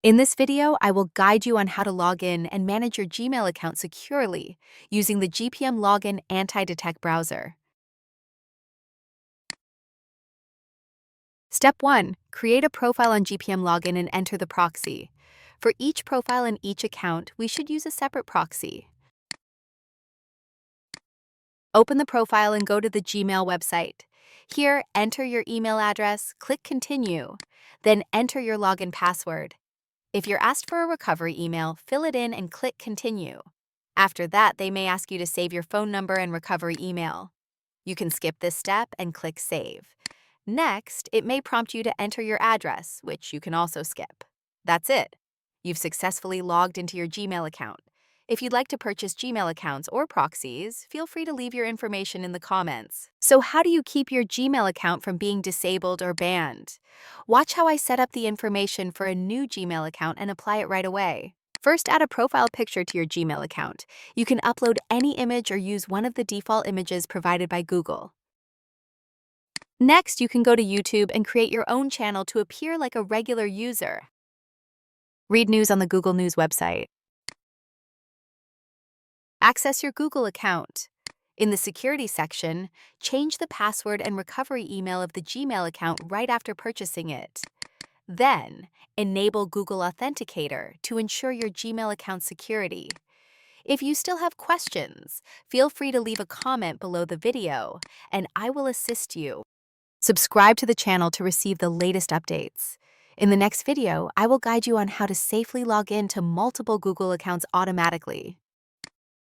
In this video, I will guide you on how to log in and manage your Gmail account securely using the GPM Login Antidetect browser. Step 1. Create a profile on GPM Login and enter the proxy. For each profile and each account, we should use a separate proxy. Open the profile and go to the Gmail website. Here, enter your email address, click Continue, then enter your login password. If you're asked for a recovery email, fill it in and click Continue. After that, they may ask you to save your phone number and recovery email. You can skip this step and click Save. Next, it may prompt you to enter your address, which you can also skip. That's it. You've successfully logged into your Gmail account. If you'd like to purchase Gmail accounts or proxies, feel free to leave your information in the comments. So how do you keep your Gmail account from being disabled or banned? Watch how I set up the information for a new Gmail account and apply it right away. First, add a profile picture to your Gmail account. You can upload any image or use one of the default images provided by Google. Next, you can go to YouTube and create your own channel to appear like a regular user. Read news on the Google News website. Access your Google account. In the security section, change the password and recovery email of the Gmail account right after purchasing it. Then, enable Google Authenticator to ensure your Gmail account security. If you still have questions, feel free to leave a comment below the video, and I will assist you. Subscribe to the channel to receive the latest updates. In the next video, I will guide you on how to safely log in to multiple Google accounts automatically.